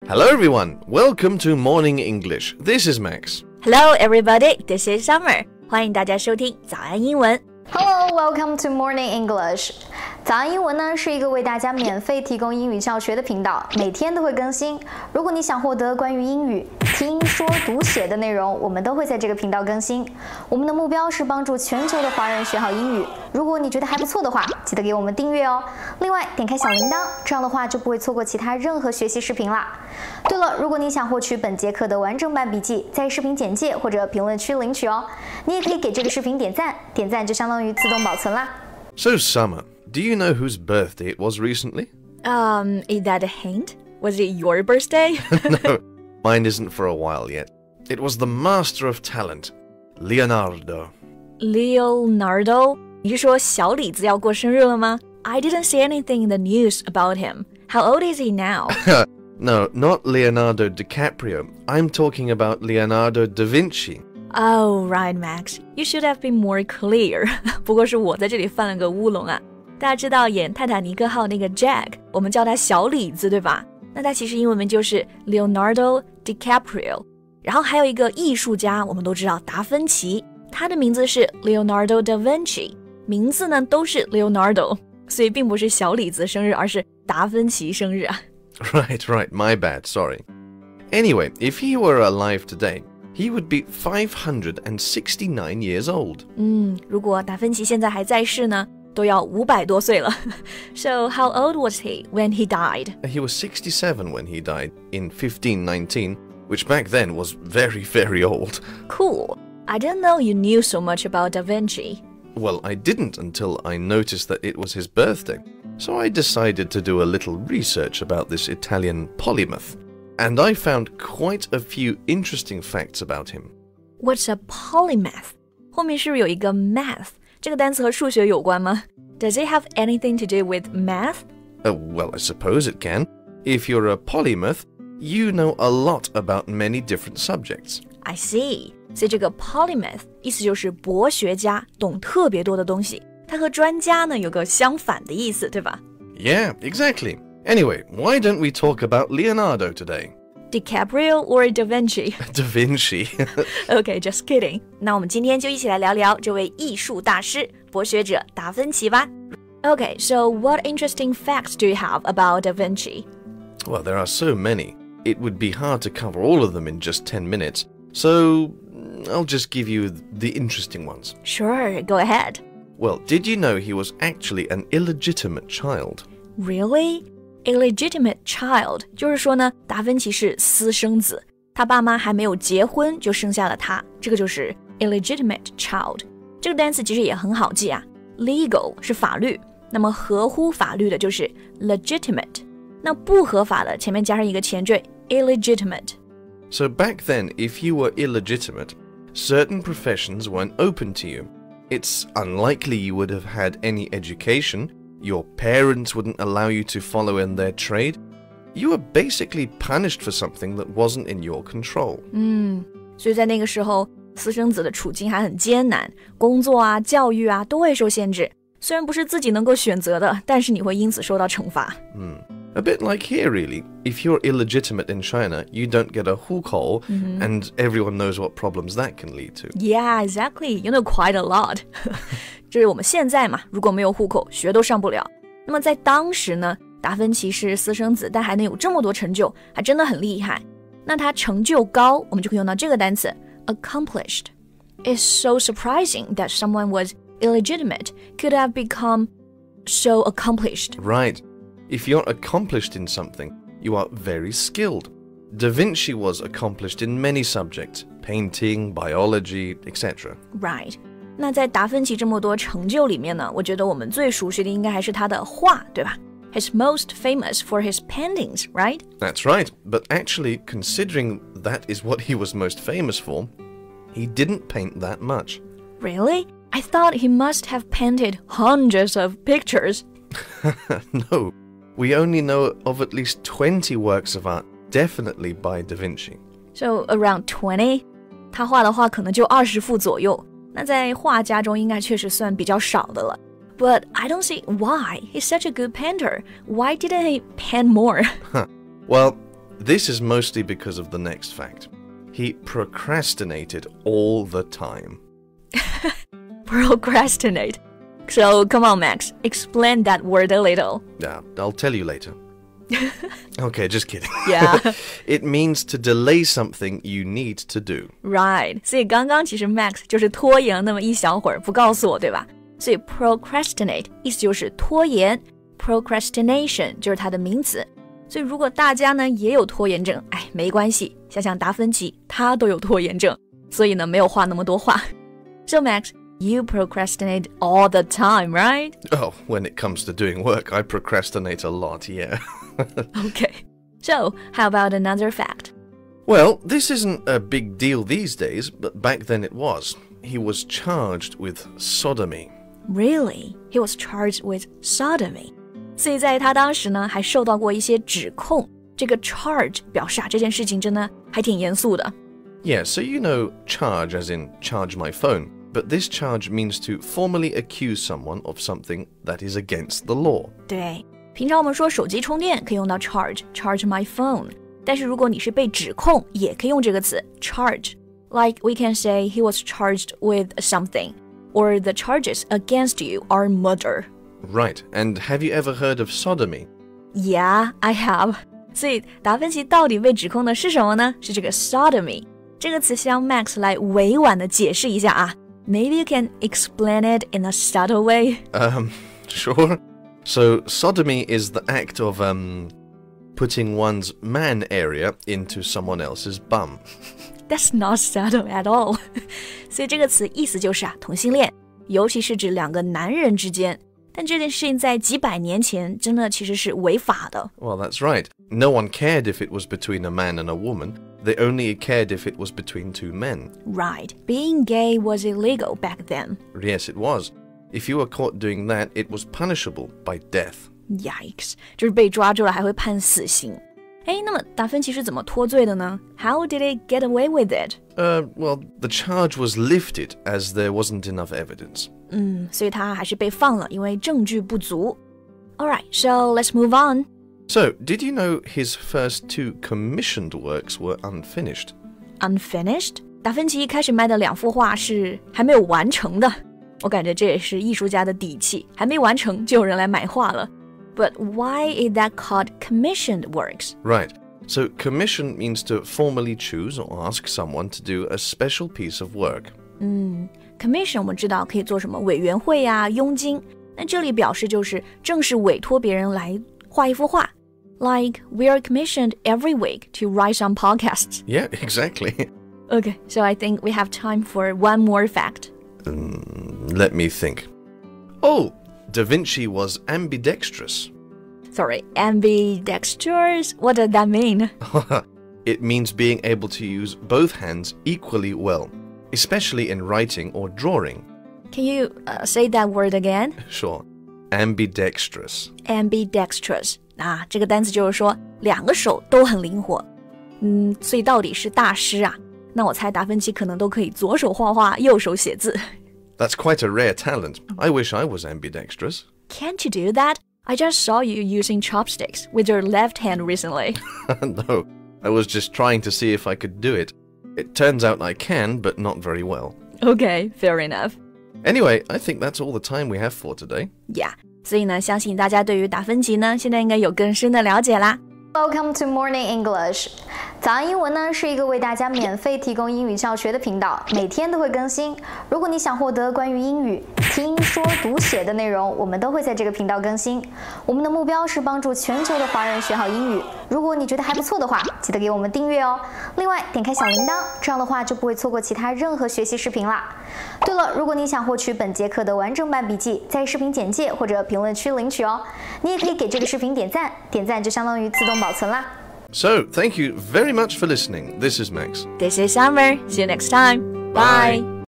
Hello everyone, welcome to Morning English. This is Max. Hello everybody, this is Summer. 欢迎大家收听早安英文。Hello, welcome to Morning English. 早安英文呢是一个为大家免费提供英语教学的频道，每天都会更新。如果你想获得关于英语听说读写的内容，我们都会在这个频道更新。我们的目标是帮助全球的华人学好英语。如果你觉得还不错的话，记得给我们订阅哦。另外，点开小铃铛，这样的话就不会错过其他任何学习视频啦。对了，如果你想获取本节课的完整版笔记，在视频简介或者评论区领取哦。你也可以给这个视频点赞，点赞就相当于自动保存啦。So Summer, do you know whose birthday it was recently? Is that a hint? Was it your birthday? No, mine isn't for a while yet. It was the master of talent, Leonardo. Leonardo? 你是说小李子要过生日了吗？ I didn't see anything in the news about him. How old is he now? No, not Leonardo DiCaprio. I'm talking about Leonardo da Vinci.Oh, right, Max. You should have been more clear. 不过是我在这里犯了个乌龙啊。大家知道演泰坦尼克号那个 Jack， 我们叫他小李子，对吧？那他其实英文名就是 Leonardo DiCaprio。然后还有一个艺术家，我们都知道达芬奇，他的名字是 Leonardo da Vinci， 名字呢都是 Leonardo， 所以并不是小李子生日，而是达芬奇生日啊。Right, my bad, sorry. Anyway, if he were alive today,He would be 569 years old. 如果达芬奇现在还在世呢，都要500多岁了。So how old was he when he died? He was 67 when he died in 1519, which back then was very, very old. Cool. I didn't know you knew so much about Da Vinci. Well, I didn't until I noticed that it was his birthday. So I decided to do a little research about this Italian polymath.And I found quite a few interesting facts about him. What's a polymath? 后面是不是有一个 math? 这个单词和数学有关吗？ Does it have anything to do with math? Well, I suppose it can. If you're a polymath, you know a lot about many different subjects. I see. 所以这个 polymath 意思就是博学家，懂特别多的东西。它和专家呢有个相反的意思，对吧？ Yeah, exactly.Anyway, why don't we talk about Leonardo today? DiCaprio or Da Vinci? Da Vinci. Okay, just kidding. 那我们今天就一起来聊聊这位艺术大师、博学者达芬奇吧。Okay, so what interesting facts do you have about Da Vinci? Well, there are so many. It would be hard to cover all of them in just 10 minutes. So, I'll just give you the interesting ones. Sure, go ahead. Well, did you know he was actually an illegitimate child? Really?Illegitimate child 就是说呢，达芬奇是私生子，他爸妈还没有结婚就生下了他，这个就是 illegitimate child。这个单词其实也很好记啊 ，legal 是法律，那么合乎法律的就是 legitimate， 那不合法的前面加上一个前缀 illegitimate。So back then, if you were illegitimate, certain professions weren't open to you. It's unlikely you would have had any education.Your parents wouldn't allow you to follow in their trade. You were basically punished for something that wasn't in your control. 所以在那个時候，私生子的處境還很艱難，工作啊、教育啊都會受限制。雖然不是自己能夠選擇的，但是你會因此受到懲罰。A bit like here, really. If you're illegitimate in China, you don't get a hukou, and everyone knows what problems that can lead to. Yeah, exactly. You know quite a lot. 就是我们现在嘛，如果没有户口，学都上不了。那么在当时呢，达芬奇是私生子，但还能有这么多成就，还真的很厉害。那他成就高，我们就可以用到这个单词 accomplished. It's so surprising that someone was illegitimate could have become so accomplished. Right.If you're accomplished in something, you are very skilled. Da Vinci was accomplished in many subjects, painting, biology, etc. Right. 那在达芬奇这么多成就里面呢，我觉得我们最熟悉的应该还是他的画，对吧？ He's most famous for his paintings, right? That's right, but actually, considering that is what he was most famous for, he didn't paint that much. Really? I thought he must have painted hundreds of pictures. No.We only know of at least 20 works of art, definitely by Da Vinci. So around 20? 他画的画可能就20幅左右，那在画家中应该确实算比较少的了。But I don't see why. He's such a good painter. Why didn't he paint more? Well, this is mostly because of the next fact. He procrastinated all the time. Procrastinate. So, come on, Max. Explain that word a little. Yeah, I'll tell you later. Okay, just kidding. Yeah. It means to delay something you need to do. Right. 所以刚刚其实 Max 就是拖延了那么一小会儿，不告诉我，对吧？所以 procrastinate 意思就是拖延 ，procrastination 就是它的名词。所以如果大家呢也有拖延症，哎，没关系，想想达芬奇，他都有拖延症，所以呢没有话那么多话。So Max, you procrastinate all the time, right? Oh, when it comes to doing work, I procrastinate a lot, yeah. Okay. So, how about another fact? Well, this isn't a big deal these days, but back then it was. He was charged with sodomy. Really? He was charged with sodomy. 所以在他当时呢，还受到过一些指控。这个 charge 表示这件事情真的还挺严肃的。Yeah, so you know charge as in charge my phone, but this charge means to formally accuse someone of something that is against the law. 对，平常我们说手机充电可以用到 charge my phone， 但是如果你是被指控，也可以用这个词 charge. Like we can say he was charged with something, or the charges against you are murder. Right, and have you ever heard of sodomy? Yeah, I have. 所以达芬奇到底被指控的是什么呢？是这个 sodomy 这个词，希望 Max 来委婉的解释一下啊。Maybe you can explain it in a subtle way. Sure. So sodomy is the act of putting one's man area into someone else's bum. That's not subtle at all. 所以这个词意思就是同性恋，尤其是指两个男人之间。但这件事情在几百年前真的其实是违法的。Well, that's right. No one cared if it was between a man and a woman. They only cared if it was between two men. Right. Being gay was illegal back then. Yes, it was. If you were caught doing that, it was punishable by death. Yikes. 就是被抓住了还会判死刑。那么达芬奇是怎么脱罪的呢？ How did he get away with it? Well, the charge was lifted as there wasn't enough evidence. 所以他还是被放了，因为证据不足。Alright, so let's move on. So, did you know his first two commissioned works were unfinished? Unfinished? 达芬奇一开始卖的2幅画是还没有完成的。我感觉这也是艺术家的底气，还没完成就有人来买画了。But why is that called commissioned works? Right. So, commission means to formally choose or ask someone to do a special piece of work. Commission 我们知道可以做什么委员会啊、佣金，那这里表示就是正式委托别人来画一幅画。Like, we are commissioned every week to write some podcasts. Yeah, exactly. Okay, so I think we have time for one more fact. Let me think. Oh, Da Vinci was ambidextrous. Sorry, ambidextrous? What does that mean? It means being able to use both hands equally well, especially in writing or drawing. Can you say that word again? Sure. Ambidextrous. Ambidextrous. 这个单词就是说两个手都很灵活。所以到底是大师啊。那我猜达芬奇可能都可以左手画画，右手写字。That's quite a rare talent. I wish I was ambidextrous. Can't you do that? I just saw you using chopsticks with your left hand recently. No, I was just trying to see if I could do it. It turns out I can, but not very well. Okay, fair enough. Anyway, I think that's all the time we have for today. Yeah, 所以呢，相信大家对于达芬奇呢，现在应该有更深的了解啦。Welcome to Morning English. 早安英文呢是一个为大家免费提供英语教学的频道，每天都会更新。如果你想获得关于英语听说读写的内容，我们都会在这个频道更新。我们的目标是帮助全球的华人学好英语。如果你觉得还不错的话，记得给我们订阅哦。另外，点开小铃铛，这样的话就不会错过其他任何学习视频啦。对了，如果你想获取本节课的完整版笔记，在视频简介或者评论区领取哦。你也可以给这个视频点赞，点赞就相当于自动保存啦。So, thank you very much for listening. This is Max. This is Summer. See you next time. Bye.